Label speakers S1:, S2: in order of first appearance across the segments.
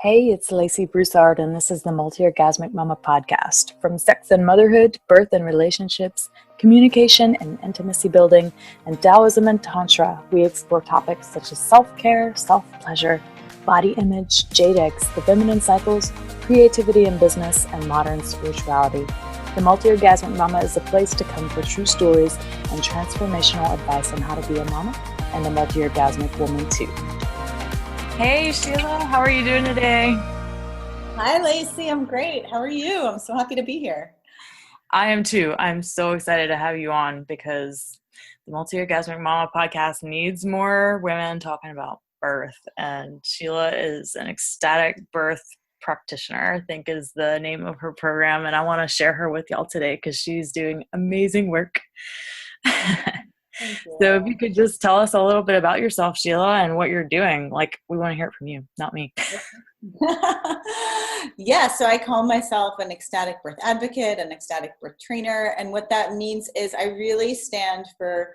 S1: Hey, it's Lacey Broussard, and this is the Multi-Orgasmic Mama podcast. From sex and motherhood, birth and relationships, communication and intimacy building, and Taoism and Tantra, we explore topics such as self-care, self-pleasure, body image, jade eggs, the feminine cycles, creativity in business, and modern spirituality. The Multi-Orgasmic Mama is a place to come for true stories and transformational advice on how to be a mama and a multi-orgasmic woman too. Hey Sheila, how are you doing today?
S2: Hi Lacey, I'm great. How are you? I'm so happy to be here.
S1: I am too. I'm so excited to have you on because the Multi-Orgasmic Mama podcast needs more women talking about birth. And Sheila is an ecstatic birth practitioner, I think is the name of her program. And I want to share her with y'all today because she's doing amazing work. So if you could just tell us a little bit about yourself, Sheila, and what you're doing. Like, we want to hear it from you, not me.
S2: Yeah, so I call myself an ecstatic birth advocate, an ecstatic birth trainer. And what that means is I really stand for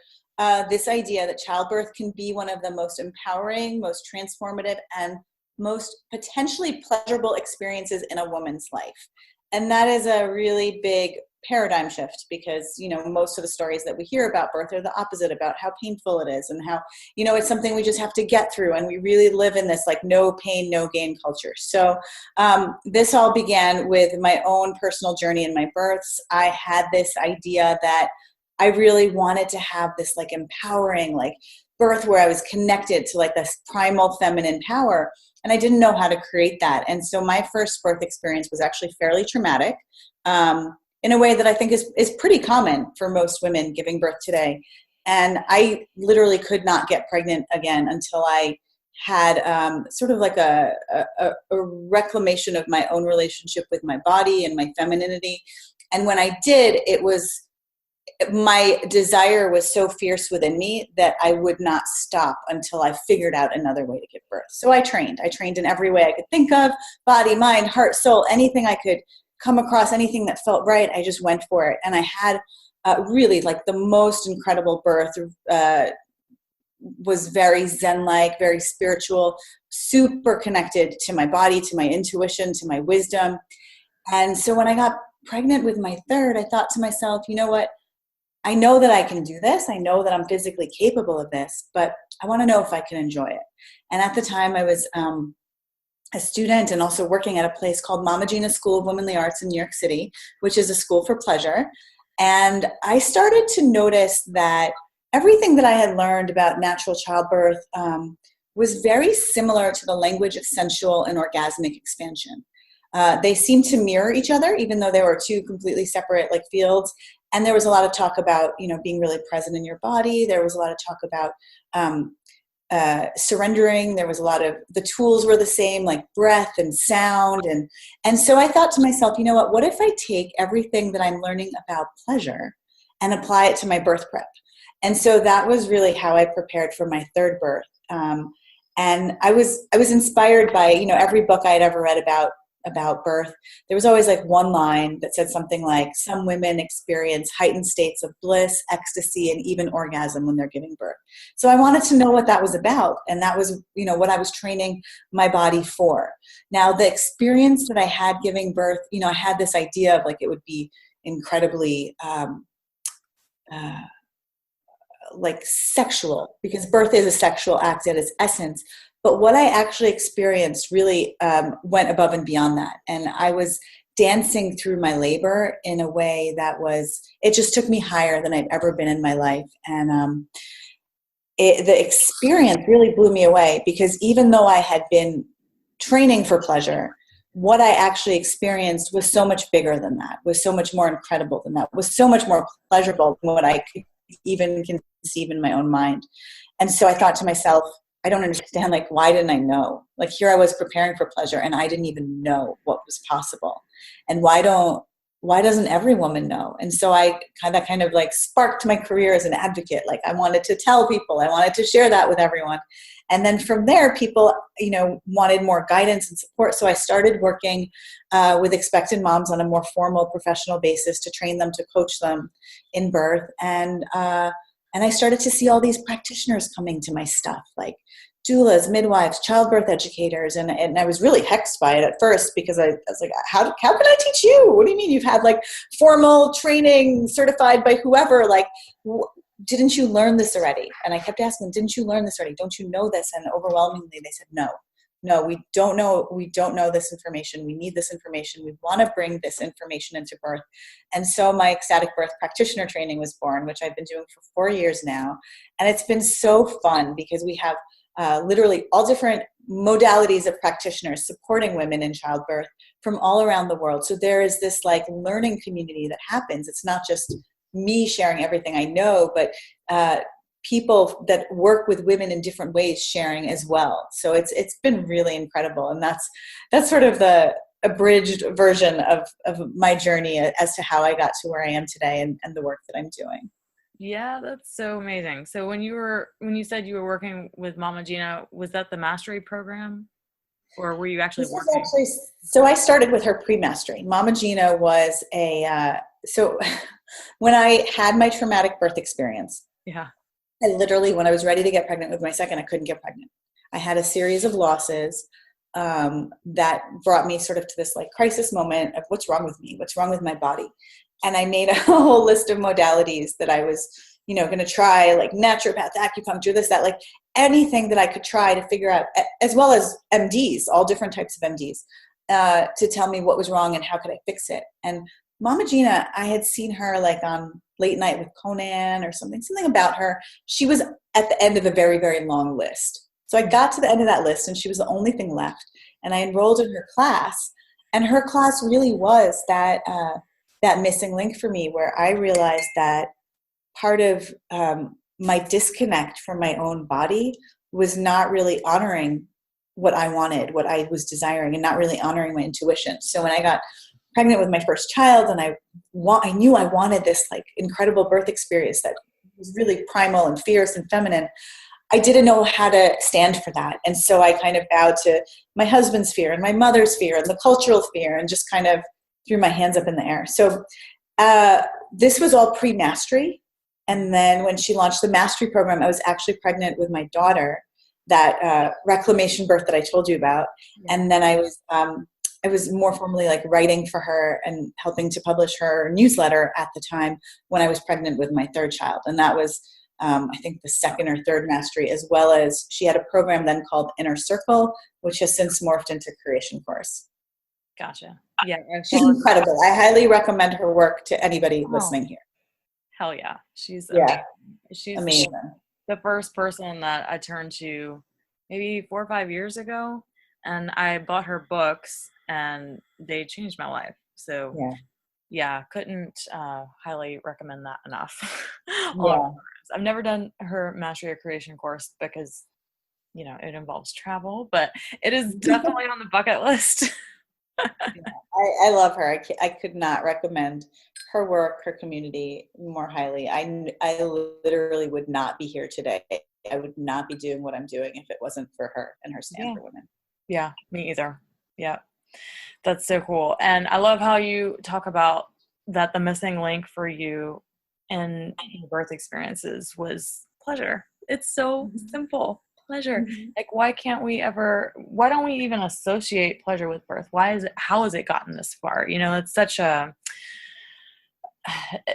S2: this idea that childbirth can be one of the most empowering, most transformative, and most potentially pleasurable experiences in a woman's life. And that is a really big paradigm shift because, most of the stories that we hear about birth are the opposite, about how painful it is and how, it's something we just have to get through. And we really live in this like no pain, no gain culture. So this all began with my own personal journey in my births. I had this idea that I really wanted to have this like empowering like birth where I was connected to like this primal feminine power. And I didn't know how to create that. And so my first birth experience was actually fairly traumatic. In a way that I think is pretty common for most women giving birth today. And I literally could not get pregnant again until I had sort of like a reclamation of my own relationship with my body and my femininity. And when I did, my desire was so fierce within me that I would not stop until I figured out another way to give birth. So I trained in every way I could think of, body, mind, heart, soul, anything I could come across, anything that felt right, I just went for it. And I had really like the most incredible birth, was very Zen-like, very spiritual, super connected to my body, to my intuition, to my wisdom. And so when I got pregnant with my third, I thought to myself, you know what? I know that I can do this. I know that I'm physically capable of this, but I want to know if I can enjoy it. And at the time I was a student and also working at a place called Mama Gina School of Womanly Arts in New York City, which is a school for pleasure. And I started to notice that everything that I had learned about natural childbirth was very similar to the language of sensual and orgasmic expansion. They seemed to mirror each other, even though they were two completely separate like fields. And there was a lot of talk about, being really present in your body. There was a lot of talk about surrendering. There was a lot of, the tools were the same, like breath and sound. And so I thought to myself, you know what if I take everything that I'm learning about pleasure and apply it to my birth prep? And so that was really how I prepared for my third birth. And I was inspired by, every book I had ever read about birth. There was always like one line that said something like, some women experience heightened states of bliss, ecstasy, and even orgasm when they're giving birth. So I wanted to know what that was about. And that was, what I was training my body for. Now, the experience that I had giving birth, I had this idea of like, it would be incredibly, like sexual, because birth is a sexual act at its essence. But what I actually experienced really went above and beyond that. And I was dancing through my labor in a way that it just took me higher than I'd ever been in my life. And the experience really blew me away because even though I had been training for pleasure, what I actually experienced was so much bigger than that, was so much more incredible than that, was so much more pleasurable than what I could even conceive in my own mind. And so I thought to myself, I don't understand, like, why didn't I know? Like, here I was preparing for pleasure and I didn't even know what was possible. And why doesn't every woman know? And so I kind of like sparked my career as an advocate. Like, I wanted to tell people, I wanted to share that with everyone. And then from there, people, wanted more guidance and support. So I started working with expectant moms on a more formal professional basis to train them, to coach them in birth. And I started to see all these practitioners coming to my stuff, like doulas, midwives, childbirth educators. And I was really hexed by it at first because I was like, how can I teach you? What do you mean you've had like formal training certified by whoever? Like, didn't you learn this already? And I kept asking, didn't you learn this already? Don't you know this? And overwhelmingly they said, no, we don't know. We don't know this information. We need this information. We want to bring this information into birth. And so my ecstatic birth practitioner training was born, which I've been doing for 4 years now. And it's been so fun because we have literally all different modalities of practitioners supporting women in childbirth from all around the world. So there is this like learning community that happens. It's not just me sharing everything I know, but people that work with women in different ways sharing as well. So it's been really incredible. And that's sort of the abridged version of my journey as to how I got to where I am today and the work that I'm doing.
S1: Yeah, that's so amazing. So when you said you were working with Mama Gina, was that the mastery program, or were you actually working?
S2: So I started with her pre-mastery. Mama Gina was so when I had my traumatic birth experience,
S1: yeah,
S2: I literally, when I was ready to get pregnant with my second, I couldn't get pregnant. I had a series of losses that brought me sort of to this like crisis moment of what's wrong with me, what's wrong with my body. And I made a whole list of modalities that I was, going to try, like naturopath, acupuncture, this, that, like anything that I could try to figure out, as well as MDs, all different types of MDs, to tell me what was wrong and how could I fix it. And Mama Gina, I had seen her like on Late Night with Conan or something about her. She was at the end of a very, very long list. So I got to the end of that list and she was the only thing left. And I enrolled in her class, and her class really was that missing link for me, where I realized that part of my disconnect from my own body was not really honoring what I wanted, what I was desiring, and not really honoring my intuition. So when I got pregnant with my first child and I knew I wanted this like incredible birth experience that was really primal and fierce and feminine, I didn't know how to stand for that. And so I kind of bowed to my husband's fear and my mother's fear and the cultural fear and just kind of threw my hands up in the air. So this was all pre-mastery. And then when she launched the mastery program, I was actually pregnant with my daughter, that reclamation birth that I told you about. And then I was more formally like writing for her and helping to publish her newsletter at the time when I was pregnant with my third child. And that was, I think, the second or third mastery, as well as she had a program then called Inner Circle, which has since morphed into Creation Course.
S1: Gotcha. Yeah.
S2: She's incredible. I highly recommend her work to anybody listening here.
S1: Hell yeah. She's amazing. She's
S2: amazing.
S1: The first person that I turned to maybe 4 or 5 years ago, and I bought her books and they changed my life. So yeah, couldn't highly recommend that enough. I've never done her Mastery of Creation course because, it involves travel, but it is definitely on the bucket list.
S2: I love her. I could not recommend her work, her community more highly. I literally would not be here today. I would not be doing what I'm doing if it wasn't for her and her stand for women.
S1: Yeah, me either. Yeah, that's so cool. And I love how you talk about that the missing link for you in birth experiences was pleasure. It's so simple. Pleasure. Like, why don't we even associate pleasure with birth? How has it gotten this far? It's such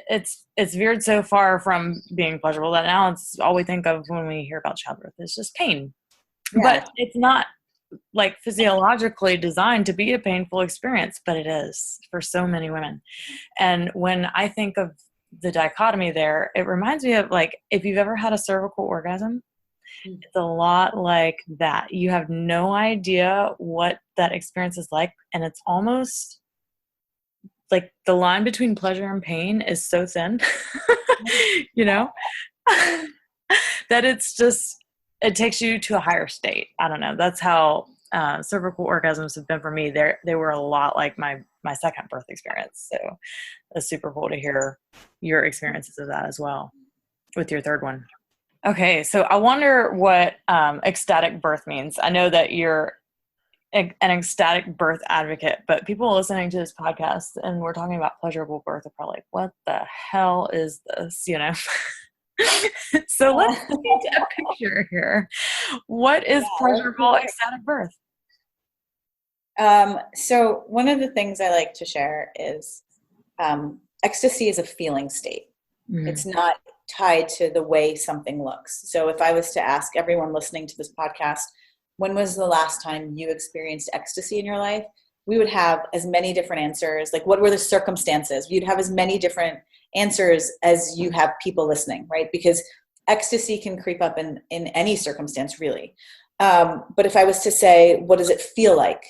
S1: it's veered so far from being pleasurable that now it's all we think of when we hear about childbirth is just pain. But it's not like physiologically designed to be a painful experience, but it is for so many women. And when I think of the dichotomy there, it reminds me of like, if you've ever had a cervical orgasm, it's a lot like that. You have no idea what that experience is like. And it's almost like the line between pleasure and pain is so thin, that it takes you to a higher state. I don't know. That's how cervical orgasms have been for me. They were a lot like my second birth experience. So it's super cool to hear your experiences of that as well with your third one. Okay, so I wonder what ecstatic birth means. I know that you're an ecstatic birth advocate, but people listening to this podcast and we're talking about pleasurable birth are probably like, what the hell is this, So let's paint a picture here. What is pleasurable ecstatic birth?
S2: So one of the things I like to share is ecstasy is a feeling state. It's not tied to the way something looks. So if I was to ask everyone listening to this podcast, when was the last time you experienced ecstasy in your life? We would have as many different answers. Like, what were the circumstances? You'd have as many different answers as you have people listening, right? Because ecstasy can creep up in any circumstance, really. But if I was to say, what does it feel like?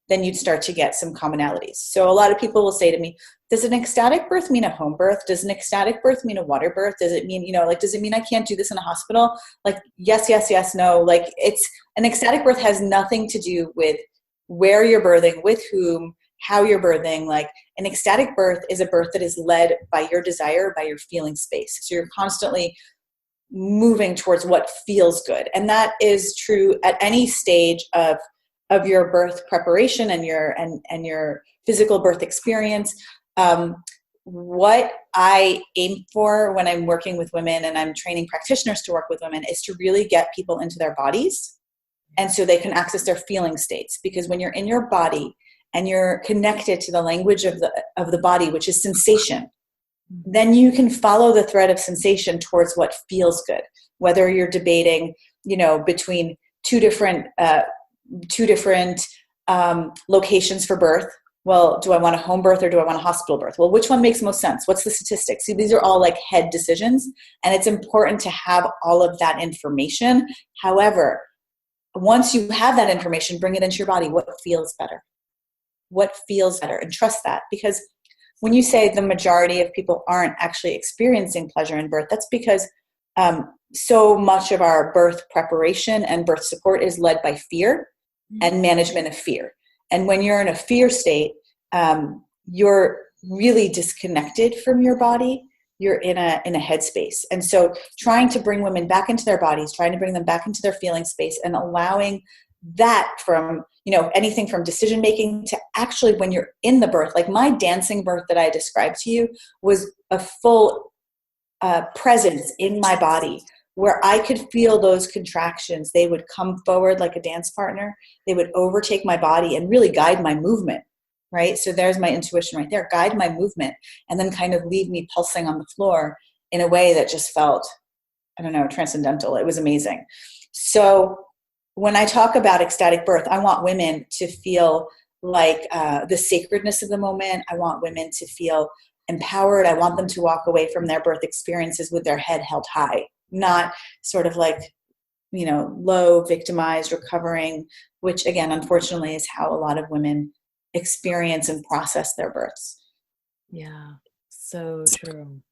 S2: Then you'd start to get some commonalities. So a lot of people will say to me, does an ecstatic birth mean a home birth? Does an ecstatic birth mean a water birth? Does it mean, does it mean I can't do this in a hospital? Like, yes, no. Like, it's an ecstatic birth has nothing to do with where you're birthing, with whom, how you're birthing. Like, an ecstatic birth is a birth that is led by your desire, by your feeling space. So you're constantly moving towards what feels good. And that is true at any stage of your birth preparation and your physical birth experience. What I aim for when I'm working with women and I'm training practitioners to work with women is to really get people into their bodies, and so they can access their feeling states. Because when you're in your body and you're connected to the language of the body, which is sensation, then you can follow the thread of sensation towards what feels good. Whether you're debating, between two different locations for birth. Well, do I want a home birth or do I want a hospital birth? Well, which one makes most sense? What's the statistics? See, these are all like head decisions, and it's important to have all of that information. However, once you have that information, bring it into your body. What feels better? What feels better? And trust that, because when you say the majority of people aren't actually experiencing pleasure in birth, that's because so much of our birth preparation and birth support is led by fear and management of fear. And when you're in a fear state, you're really disconnected from your body. You're in a headspace. And so trying to bring women back into their bodies, trying to bring them back into their feeling space, and allowing that from, anything from decision making to actually when you're in the birth. Like, my dancing birth that I described to you was a full presence in my body, where I could feel those contractions. They would come forward like a dance partner. They would overtake my body and really guide my movement, right? So there's my intuition right there, guide my movement, and then kind of leave me pulsing on the floor in a way that just felt, transcendental. It was amazing. So when I talk about ecstatic birth, I want women to feel like the sacredness of the moment. I want women to feel empowered. I want them to walk away from their birth experiences with their head held high, not sort of like, low, victimized, recovering, which again, unfortunately, is how a lot of women experience and process their births.
S1: Yeah, so true.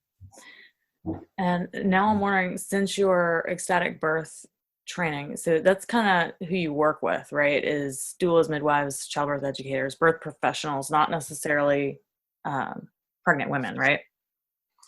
S1: And now I'm wondering, since your ecstatic birth training, so that's kind of who you work with, right? Is doulas, midwives, childbirth educators, birth professionals, not necessarily pregnant women, right?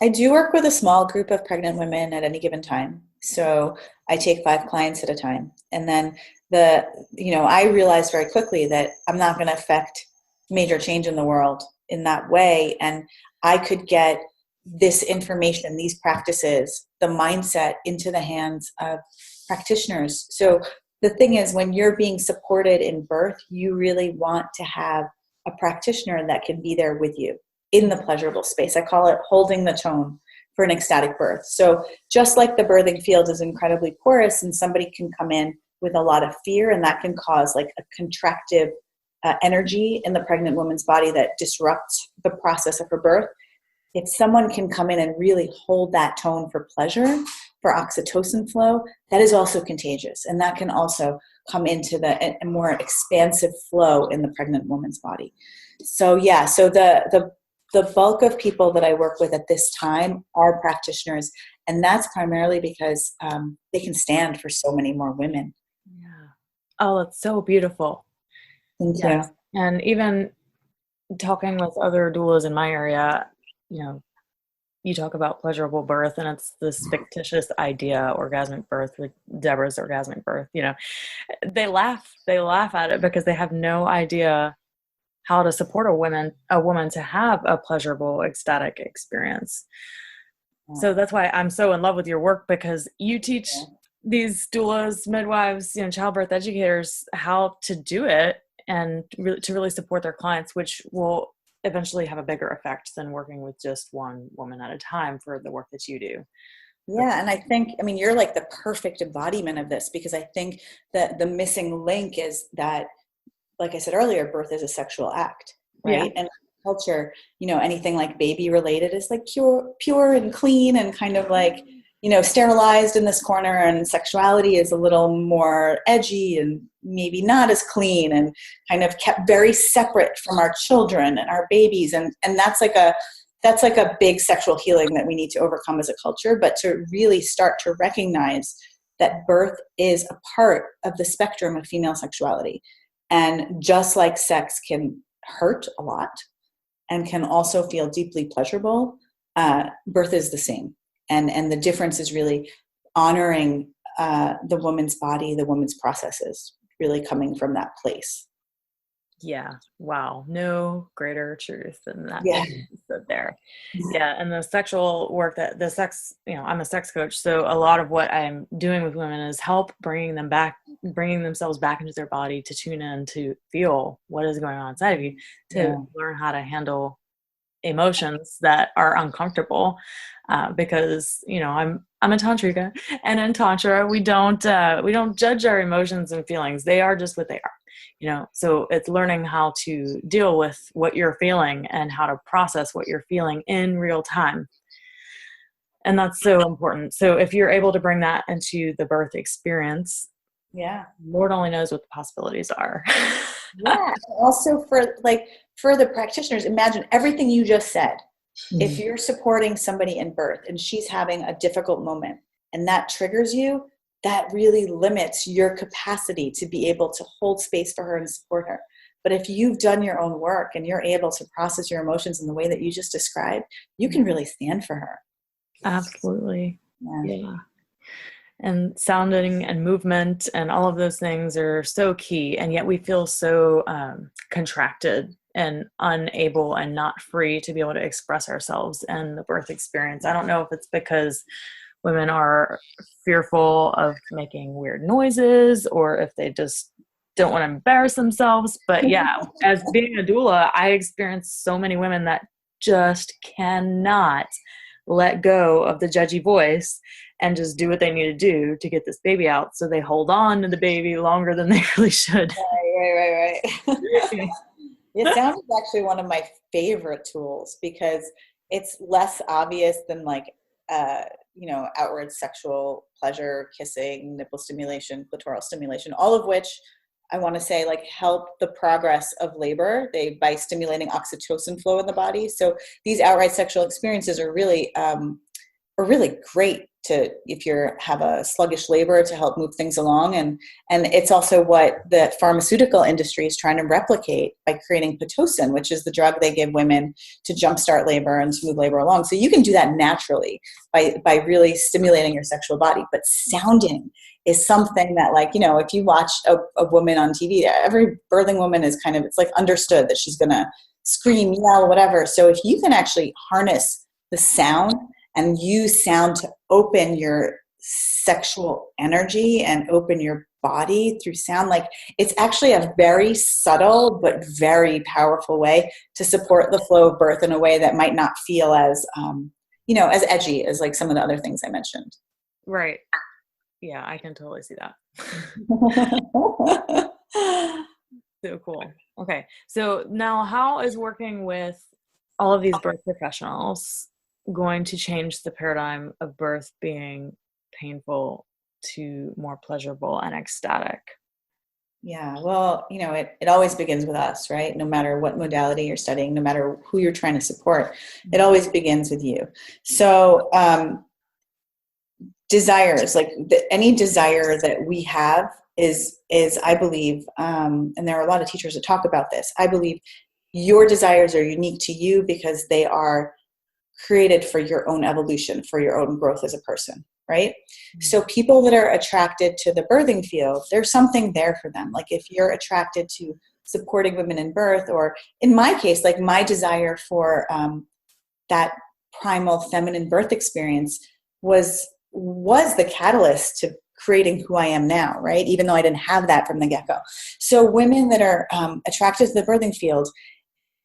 S2: I do work with a small group of pregnant women at any given time. So I take 5 clients at a time. And then I realized very quickly that I'm not going to affect major change in the world in that way. And I could get this information, these practices, the mindset into the hands of practitioners. So the thing is, when you're being supported in birth, you really want to have a practitioner that can be there with you in the pleasurable space. I call it holding the tone for an ecstatic birth. So just like the birthing field is incredibly porous, and somebody can come in with a lot of fear, and that can cause like a contractive energy in the pregnant woman's body that disrupts the process of her birth. If someone can come in and really hold that tone for pleasure, for oxytocin flow, that is also contagious. And that can also come into a more expansive flow in the pregnant woman's body. So yeah, so the bulk of people that I work with at this time are practitioners. And that's primarily because they can stand for so many more women.
S1: Yeah. Oh, that's so beautiful.
S2: Thank you.
S1: And even talking with other doulas in my area, you talk about pleasurable birth, and it's this fictitious idea, orgasmic birth, with Deborah's orgasmic birth. They laugh at it because they have no idea how to support a woman to have a pleasurable, ecstatic experience. So that's why I'm so in love with your work, because you teach these doulas, midwives, childbirth educators how to do it and to really support their clients, which will eventually have a bigger effect than working with just one woman at a time for the work that you do.
S2: Yeah. And I think, you're like the perfect embodiment of this, because I think that the missing link is that, like I said earlier, birth is a sexual act, right?
S1: Yeah.
S2: And culture, anything like baby related is like pure and clean and kind of like, sterilized in this corner, and sexuality is a little more edgy and maybe not as clean and kind of kept very separate from our children and our babies. And that's like a big sexual healing that we need to overcome as a culture, but to really start to recognize that birth is a part of the spectrum of female sexuality. And just like sex can hurt a lot and can also feel deeply pleasurable, birth is the same. And the difference is really honoring the woman's body, the woman's processes, really coming from that place.
S1: Yeah. Wow. No greater truth than that.
S2: Yeah.
S1: There. Yeah. And the sexual work I'm a sex coach. So a lot of what I'm doing with women is help bringing themselves back into their body, to tune in, to feel what is going on inside of you, to learn how to handle emotions that are uncomfortable. Because, I'm a tantrika, and in tantra, we don't judge our emotions and feelings. They are just what they are. So it's learning how to deal with what you're feeling and how to process what you're feeling in real time. And that's so important. So if you're able to bring that into the birth experience, Lord only knows what the possibilities are.
S2: Yeah. Also for the practitioners, imagine everything you just said. Mm-hmm. If you're supporting somebody in birth and she's having a difficult moment and that triggers you, that really limits your capacity to be able to hold space for her and support her. But if you've done your own work and you're able to process your emotions in the way that you just described, you can really stand for her.
S1: Absolutely. Yeah. And sounding and movement and all of those things are so key. And yet we feel so contracted and unable and not free to be able to express ourselves in the birth experience. I don't know if it's because women are fearful of making weird noises or if they just don't want to embarrass themselves. But yeah, as being a doula, I experience so many women that just cannot let go of the judgy voice and just do what they need to do to get this baby out. So they hold on to the baby longer than they really should.
S2: Right. It sounds actually one of my favorite tools because it's less obvious than outward sexual pleasure, kissing, nipple stimulation, clitoral stimulation, all of which I want to say help the progress of labor by stimulating oxytocin flow in the body. So these outright sexual experiences are really great if you have a sluggish labor to help move things along. And it's also what the pharmaceutical industry is trying to replicate by creating Pitocin, which is the drug they give women to jumpstart labor and to move labor along. So you can do that naturally by really stimulating your sexual body. But sounding is something that if you watch a woman on TV, every birthing woman is it's understood that she's going to scream, yell, whatever. So if you can actually harness the sound and use sound to open your sexual energy and open your body through sound, it's actually a very subtle but very powerful way to support the flow of birth in a way that might not feel as as edgy as some of the other things I mentioned.
S1: Right. Yeah, I can totally see that. So cool. Okay. So now how is working with all of these birth professionals going to change the paradigm of birth being painful to more pleasurable and ecstatic?
S2: Yeah, well, it always begins with us, right? No matter what modality you're studying, no matter who you're trying to support, it always begins with you. So desires, any desire that we have is I believe, and there are a lot of teachers that talk about this, I believe your desires are unique to you because they are created for your own evolution, for your own growth as a person, right? Mm-hmm. So people that are attracted to the birthing field, there's something there for them. If you're attracted to supporting women in birth, or in my case, my desire for that primal feminine birth experience was the catalyst to creating who I am now, right? Even though I didn't have that from the get-go. So women that are attracted to the birthing field,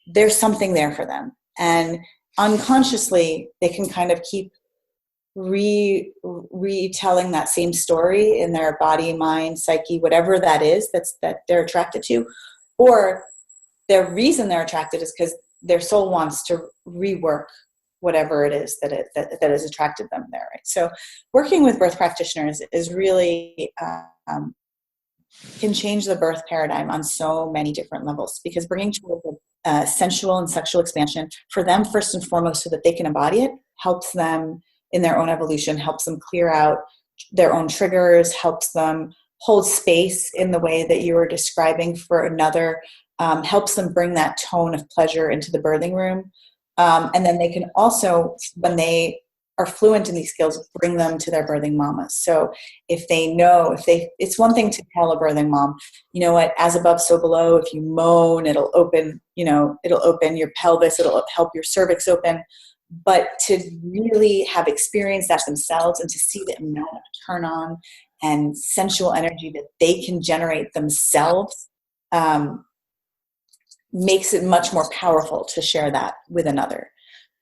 S2: there's something there for them. And unconsciously, they can kind of keep retelling that same story in their body, mind, psyche, whatever that is that they're attracted to. Or their reason they're attracted is because their soul wants to rework whatever it is that has attracted them there, right? So working with birth practitioners is really can change the birth paradigm on so many different levels, because bringing children sensual and sexual expansion for them first and foremost so that they can embody it helps them in their own evolution, helps them clear out their own triggers, helps them hold space in the way that you were describing for another, helps them bring that tone of pleasure into the birthing room. And then they can also, when they are fluent in these skills, bring them to their birthing mamas. So if they know, it's one thing to tell a birthing mom, you know what, as above, so below. If you moan, it'll open your pelvis, it'll help your cervix open. But to really have experienced that themselves and to see the amount of turn on and sensual energy that they can generate themselves, makes it much more powerful to share that with another,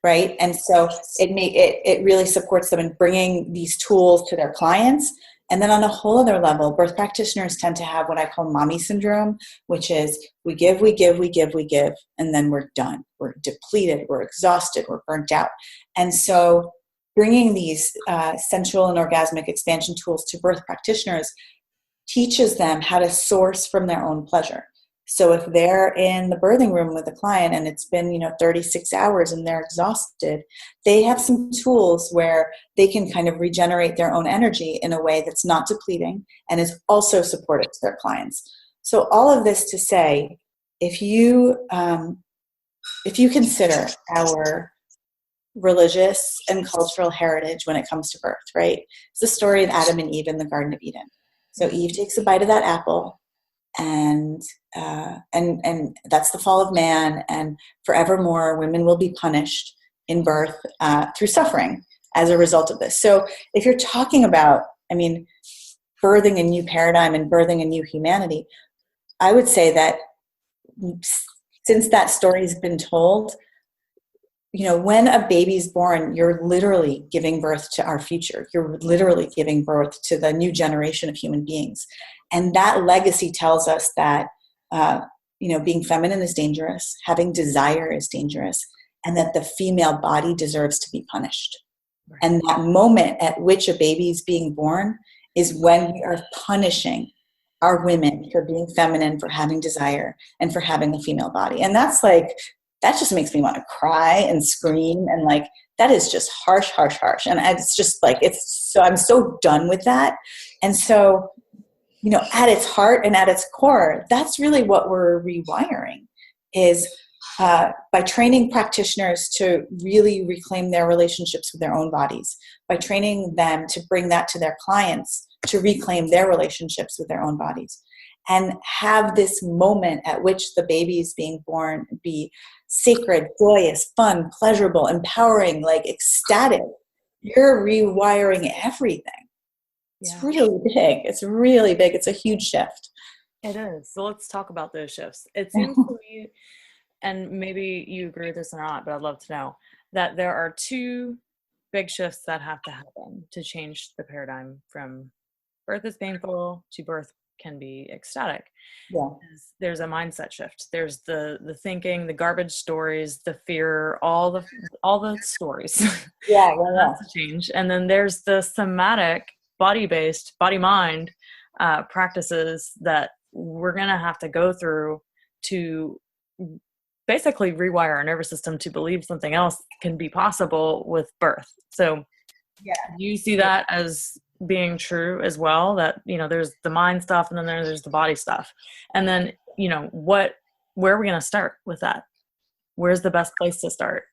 S2: right? And so it really supports them in bringing these tools to their clients. And then on a whole other level, birth practitioners tend to have what I call mommy syndrome, which is we give, and then we're done. We're depleted, we're exhausted, we're burnt out. And so bringing these sensual and orgasmic expansion tools to birth practitioners teaches them how to source from their own pleasure. So if they're in the birthing room with a client and it's been, 36 hours and they're exhausted, they have some tools where they can kind of regenerate their own energy in a way that's not depleting and is also supportive to their clients. So all of this to say, if you consider our religious and cultural heritage when it comes to birth, right? It's the story of Adam and Eve in the Garden of Eden. So Eve takes a bite of that apple, and that's the fall of man, and forevermore women will be punished in birth through suffering as a result of this. So if you're talking about, birthing a new paradigm and birthing a new humanity, I would say that since that story's been told, when a baby's born, you're literally giving birth to our future. You're literally giving birth to the new generation of human beings. And that legacy tells us that, being feminine is dangerous, having desire is dangerous, and that the female body deserves to be punished. Right. And that moment at which a baby is being born is when we are punishing our women for being feminine, for having desire, and for having a female body. And that just makes me want to cry and scream. And that is just harsh. And it's just I'm so done with that. And so, at its heart and at its core, that's really what we're rewiring is by training practitioners to really reclaim their relationships with their own bodies, by training them to bring that to their clients, to reclaim their relationships with their own bodies, and have this moment at which the baby is being born be sacred, joyous, fun, pleasurable, empowering, ecstatic. You're rewiring everything. It's really big. It's really big. It's a huge shift.
S1: It is. So let's talk about those shifts. It seems to me, and maybe you agree with this or not, but I'd love to know, that there are two big shifts that have to happen to change the paradigm from birth is painful to birth can be ecstatic.
S2: Yeah.
S1: There's a mindset shift. There's the thinking, the garbage stories, the fear, all the stories.
S2: Yeah.
S1: That's a change. And then there's the somatic, body-based, body-mind practices that we're going to have to go through to basically rewire our nervous system to believe something else can be possible with birth. So do you see that as being true as well, that there's the mind stuff and then there's the body stuff, and then where are we going to start with that? Where's the best place to start?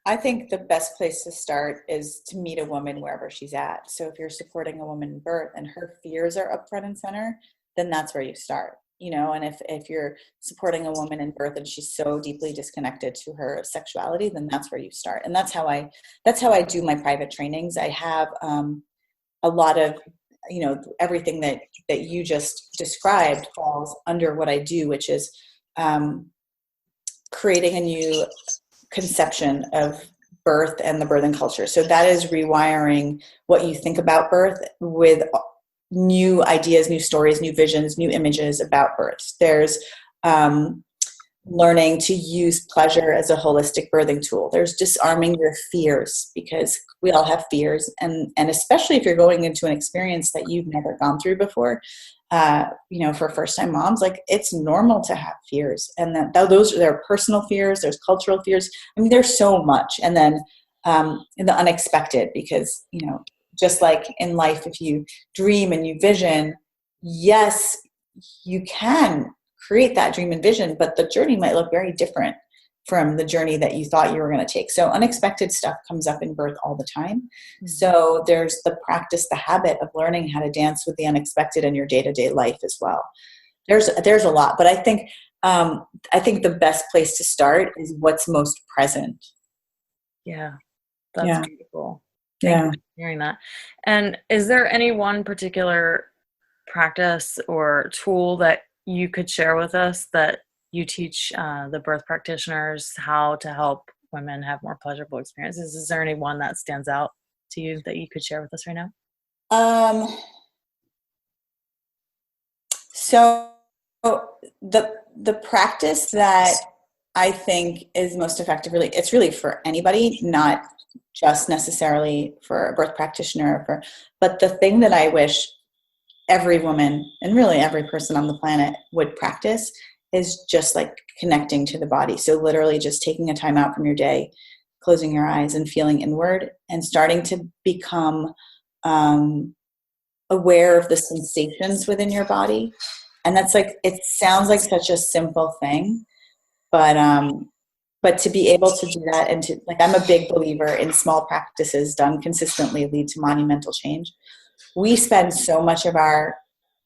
S2: I think the best place to start is to meet a woman wherever she's at. So if you're supporting a woman in birth and her fears are up front and center, then that's where you start. and if you're supporting a woman in birth and she's so deeply disconnected to her sexuality, then that's where you start. And that's how I do my private trainings. I have a lot of, everything that you just described falls under what I do, which is creating a new conception of birth and the birthing culture. So that is rewiring what you think about birth with new ideas, new stories, new visions, new images about birth. There's learning to use pleasure as a holistic birthing tool. There's disarming your fears, because we all have fears. And especially if you're going into an experience that you've never gone through before, for first-time moms, like, it's normal to have fears. And those are their personal fears. There's cultural fears. I mean, there's so much. And then the unexpected, because, just like in life, if you dream and you vision, yes, you can create that dream and vision, but the journey might look very different from the journey that you thought you were going to take. So unexpected stuff comes up in birth all the time. Mm-hmm. So there's the practice, the habit of learning how to dance with the unexpected in your day-to-day life as well. There's a lot, but I think the best place to start is what's most present.
S1: Yeah, that's beautiful. Thank you for hearing that. And is there any one particular practice or tool that you could share with us that you teach the birth practitioners how to help women have more pleasurable experiences? Is there any one that stands out to you that you could share with us right now?
S2: So the practice that I think is most effective, it's really for anybody, not just necessarily for a birth practitioner, but the thing that I wish every woman and really every person on the planet would practice is just like connecting to the body. So literally just taking a time out from your day, closing your eyes and feeling inward and starting to become aware of the sensations within your body. And that's like, it sounds like such a simple thing, but to be able to do that, and to, like, I'm a big believer in small practices done consistently lead to monumental change. We spend so much of our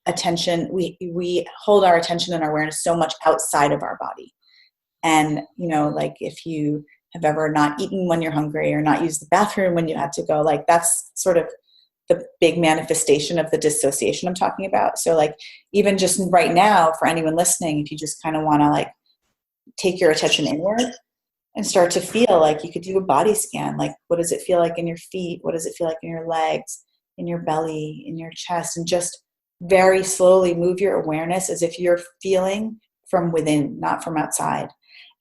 S2: attention, we hold our attention and our awareness so much outside of our body. And, like, if you have ever not eaten when you're hungry or not used the bathroom when you had to go, like, that's sort of the big manifestation of the dissociation I'm talking about. So, like, even just right now, for anyone listening, if you just kind of want to, like, take your attention inward and start to feel, like, you could do a body scan. Like, what does it feel like in your feet? What does it feel like in your legs, in your belly, in your chest? And just very slowly move your awareness as if you're feeling from within, not from outside.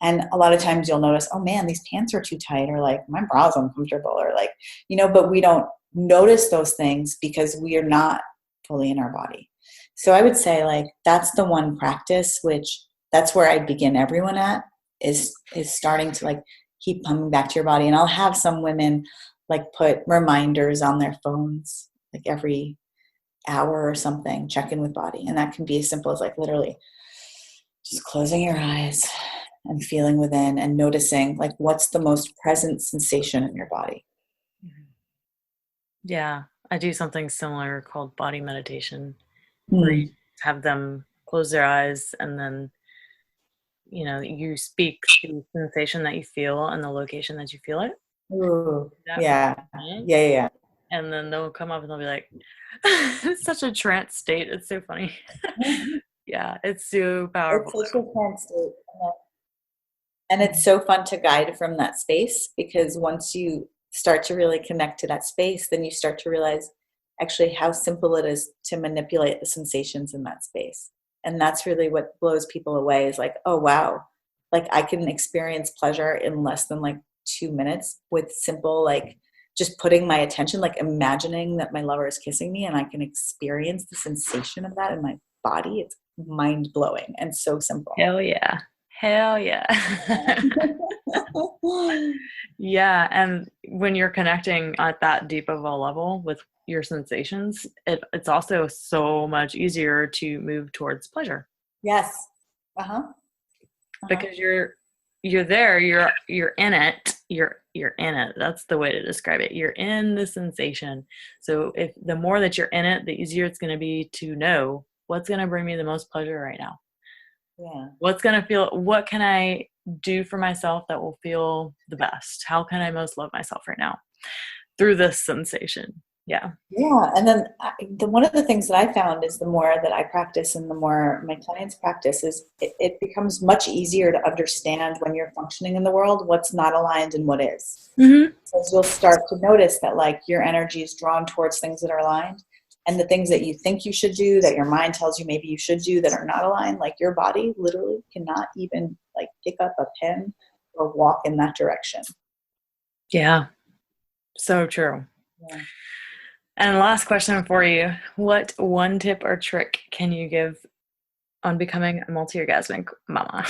S2: And a lot of times you'll notice, oh man, these pants are too tight, or like my bra's uncomfortable, or like, but we don't notice those things because we are not fully in our body. So I would say, like, that's the one practice, which that's where I begin everyone at, is starting to, like, keep coming back to your body. And I'll have some women, like, put reminders on their phones, like every hour or something, check in with body. And that can be as simple as, like, literally just closing your eyes and feeling within and noticing, like, what's the most present sensation in your body.
S1: Yeah, I do something similar called body meditation, where you have them close their eyes and then, you speak the sensation that you feel and the location that you feel it.
S2: Ooh, yeah. Yeah.
S1: And then they'll come up and they'll be like, it's such a trance state. It's so funny. Yeah, it's so powerful.
S2: It's such a trance state. And it's so fun to guide from that space, because once you start to really connect to that space, then you start to realize actually how simple it is to manipulate the sensations in that space. And that's really what blows people away, is like, oh, wow, like, I can experience pleasure in less than, like, 2 minutes with simple, like, just putting my attention, like, imagining that my lover is kissing me and I can experience the sensation of that in my body. It's mind blowing and so simple.
S1: Hell yeah. Hell yeah. Yeah. And when you're connecting at that deep of a level with your sensations, it's also so much easier to move towards pleasure.
S2: Yes.
S1: Because you're there, you're in it. You're in it. That's the way to describe it. You're in the sensation. So if the more that you're in it, the easier it's going to be to know what's going to bring me the most pleasure right now?
S2: Yeah.
S1: What can I do for myself that will feel the best? How can I most love myself right now through this sensation? Yeah.
S2: Yeah. And then one of the things that I found is the more that I practice and the more my clients practice is it becomes much easier to understand when you're functioning in the world, what's not aligned and what is.
S1: Mm-hmm.
S2: So you'll start to notice that like your energy is drawn towards things that are aligned, and the things that you think you should do, that your mind tells you maybe you should do, that are not aligned, like your body literally cannot even like pick up a pen or walk in that direction.
S1: Yeah. So true.
S2: Yeah.
S1: And last question for you. What one tip or trick can you give on becoming a multi-orgasmic mama?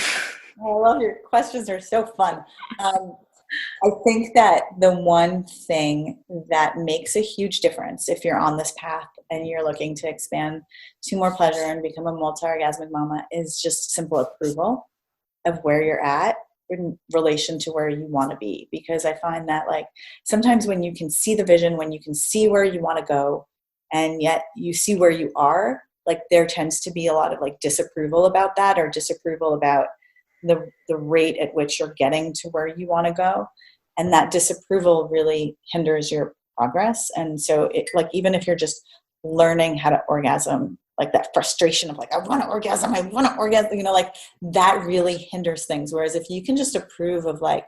S2: I love your questions. Are so fun. I think that the one thing that makes a huge difference if you're on this path and you're looking to expand to more pleasure and become a multi-orgasmic mama is just simple approval of where you're at in relation to where you want to be. Because I find that like sometimes when you can see the vision, when you can see where you want to go, and yet you see where you are, like there tends to be a lot of like disapproval about that, or disapproval about the rate at which you're getting to where you want to go. And that disapproval really hinders your progress. And so it like, even if you're just learning how to orgasm, like that frustration of like, I want to orgasm, you know, like that really hinders things. Whereas if you can just approve of like,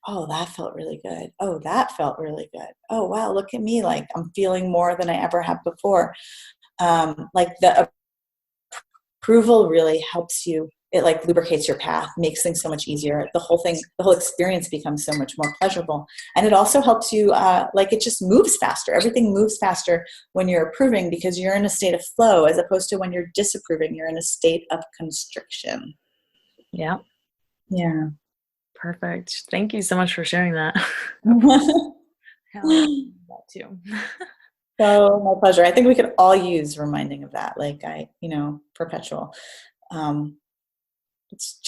S2: oh, that felt really good. Oh, that felt really good. Oh, wow, look at me. Like I'm feeling more than I ever have before. Like the approval really helps you. It like lubricates your path, makes things so much easier. The whole experience becomes so much more pleasurable. And it also helps you, like it just moves faster. Everything moves faster when you're approving because you're in a state of flow, as opposed to when you're disapproving, you're in a state of constriction.
S1: Yeah.
S2: Yeah.
S1: Perfect. Thank you so much for sharing that. Hell yeah, that too.
S2: So my pleasure. I think we could all use reminding of that. Like perpetual. It's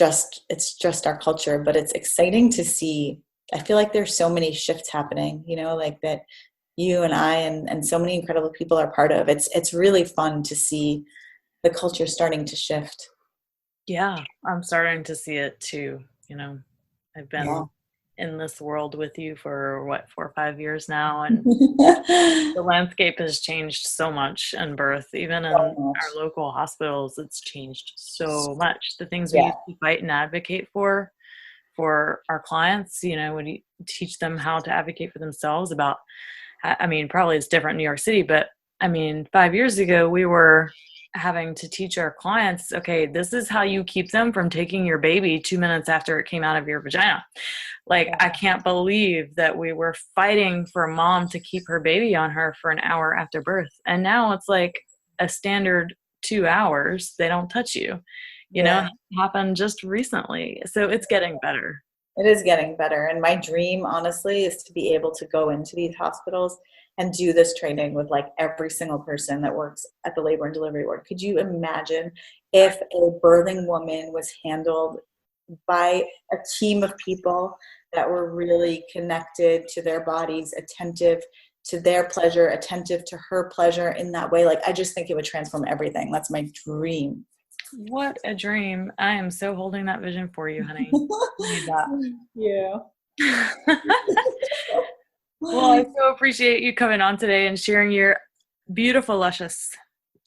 S2: just our culture, but it's exciting to see. I feel like there's so many shifts happening, like that you and I and so many incredible people are part of. It's really fun to see the culture starting to shift.
S1: Yeah, I'm starting to see it too. I've been
S2: Yeah.
S1: in this world with you for 4 or 5 years now, and the landscape has changed so much in birth. Even in
S2: So much.
S1: our local hospitals, it's changed so much. The things we
S2: Yeah.
S1: used to fight and advocate for our clients, when you teach them how to advocate for themselves about, I mean, probably it's different in New York City, but I mean, 5 years ago, we were having to teach our clients, okay, this is how you keep them from taking your baby 2 minutes after it came out of your vagina. Like, I can't believe that we were fighting for a mom to keep her baby on her for an hour after birth. And now it's like a standard 2 hours. They don't touch you. It happened just recently. So it's getting better.
S2: It is getting better. And my dream, honestly, is to be able to go into these hospitals and do this training with like every single person that works at the labor and delivery ward. Could you imagine if a birthing woman was handled by a team of people that were really connected to their bodies, attentive to their pleasure, attentive to her pleasure in that way? Like, I just think it would transform everything. That's my dream.
S1: What a dream. I am so holding that vision for you, honey.
S2: Yeah.
S1: Well, I so appreciate you coming on today and sharing your beautiful, luscious,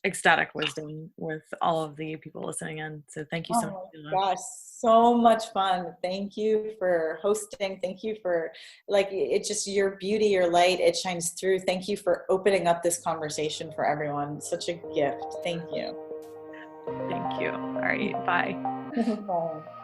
S1: ecstatic wisdom with all of the people listening in. So thank you so much.
S2: Oh my gosh, so much fun. Thank you for hosting. Thank you for it just your beauty, your light, it shines through. Thank you for opening up this conversation for everyone. Such a gift. Thank you.
S1: Thank you. All right. Bye.
S2: Bye.